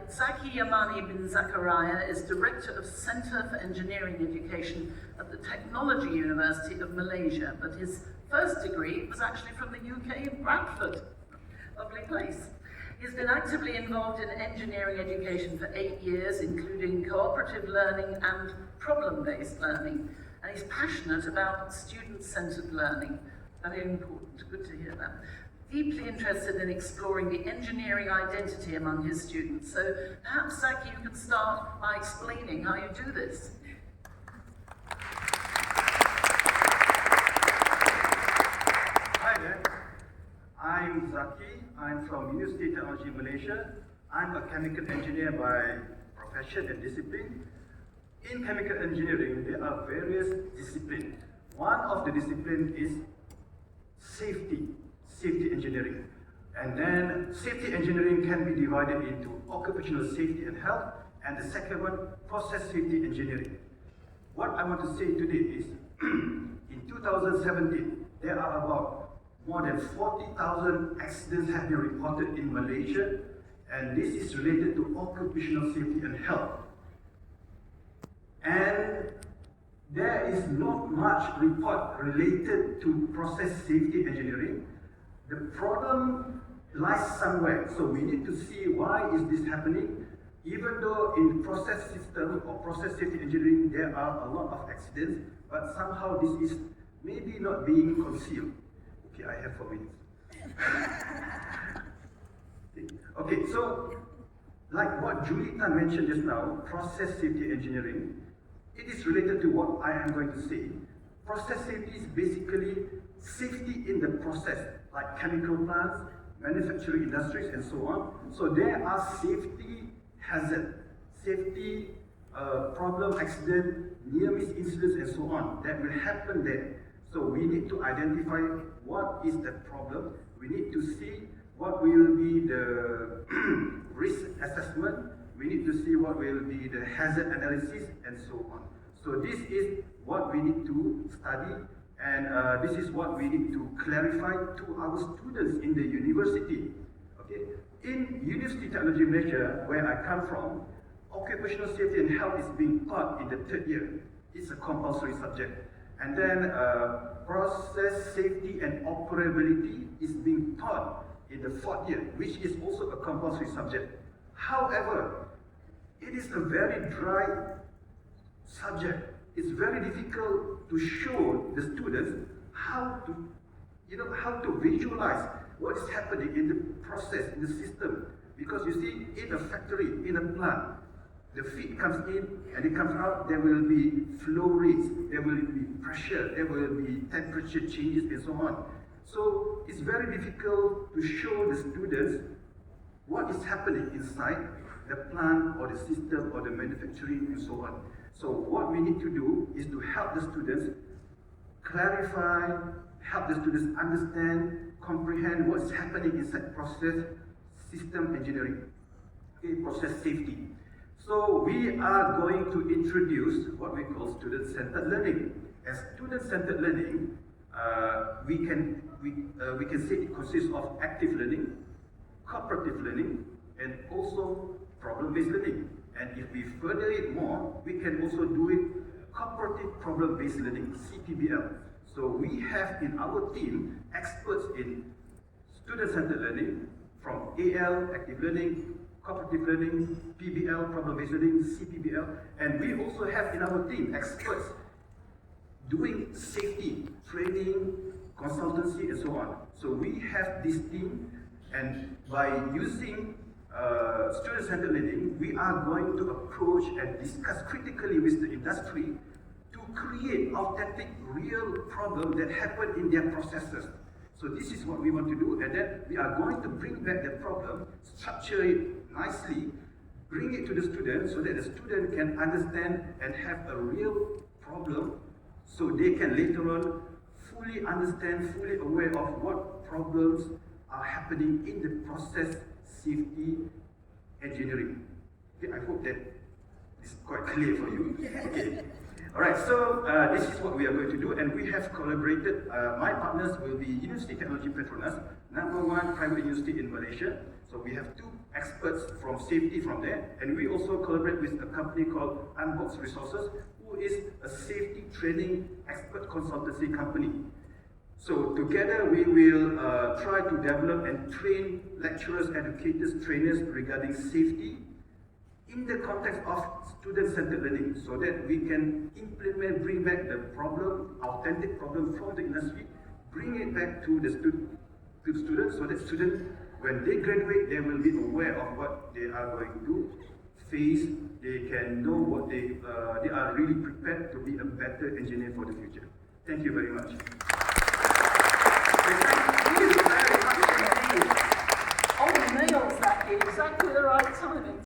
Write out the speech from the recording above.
Zaki Yamani Zakaria is Director of Center for Engineering Education at the Technology University of Malaysia, but his first degree was actually from the UK in Bradford. Lovely place. He's been actively involved in engineering education for 8 years, including cooperative learning and problem-based learning, and he's passionate about student-centered learning. Very important, good to hear that. Deeply interested in exploring the engineering identity among his students. So perhaps, Zaki, you can start by explaining how you do this. Hi there, I'm Zaki. I'm from University of Technology Malaysia. I'm a chemical engineer by profession and discipline. In chemical engineering, there are various disciplines. One of the disciplines is safety engineering. And then safety engineering can be divided into occupational safety and health, and the second one, process safety engineering. What I want to say today is, in 2017, there are about more than 40,000 accidents have been reported in Malaysia, and this is related to occupational safety and health. And there is not much report related to process safety engineering. The problem lies somewhere, so we need to see why is this happening. Even though in process system or process safety engineering there are a lot of accidents, but somehow this is maybe not being concealed. Okay, I have 4 minutes. Okay, so like what Julie Tan mentioned just now, process safety engineering, it is related to what I am going to say. Process safety is basically safety in the process, like chemical plants, manufacturing industries, and so on. So there are safety hazards, safety problem, accident, near-miss incidents, and so on that will happen there. So we need to identify what is the problem. We need to see what will be the risk assessment. We need to see what will be the hazard analysis, and so on. So this is what we need to study, and this is what we need to clarify to our students in the university. Okay? In University of Technology Malaysia, where I come from, occupational safety and health is being taught in the 3rd year. It's a compulsory subject. And then process safety and operability is being taught in the 4th year, which is also a compulsory subject. However, it is a very dry subject. It's very difficult to show the students how to visualize what is happening in the process, in the system. Because you see, in a factory, in a plant, the feed comes in and it comes out, there will be flow rates, there will be pressure, there will be temperature changes, and so on. So it's very difficult to show the students what is happening inside the plant or the system or the manufacturing and so on. So what we need to do is to help the students clarify, help the students understand, comprehend what's happening inside process system engineering, okay, process safety. So we are going to introduce what we call student-centered learning. As student-centered learning, we can say it consists of active learning, cooperative learning, and also problem-based learning. And if we further it more, we can also do it cooperative problem-based learning, CPBL. So we have in our team experts in student-centered learning, from AL, active learning, cooperative learning, PBL, problem-based learning, CPBL, and we also have in our team experts doing safety, training, consultancy, and so on. So we have this team, and by using student-centered learning, we are going to approach and discuss critically with the industry to create authentic, real problems that happen in their processes. So this is what we want to do, and then we are going to bring back the problem, structure it nicely, bring it to the student so that the student can understand and have a real problem, so they can later on fully understand, fully aware of what problems are happening in the process safety engineering. Okay, I hope that is quite clear for you. Okay. Alright, so this is what we are going to do, and we have collaborated. My partners will be University of Technology Petronas, #1 private university in Malaysia. So we have 2 experts from safety from there, and we also collaborate with a company called Unbox Resources, who is a safety training expert consultancy company. So together we will try to develop and train lecturers, educators, trainers regarding safety in the context of student-centered learning, so that we can implement, bring back the problem, authentic problem from the industry, bring it back to the students, so that students, when they graduate, they will be aware of what they are going to face. They can know what they are really prepared to be a better engineer for the future. Thank you very much. Thank you very much indeed. On the nail, Zaki, exactly the right timing.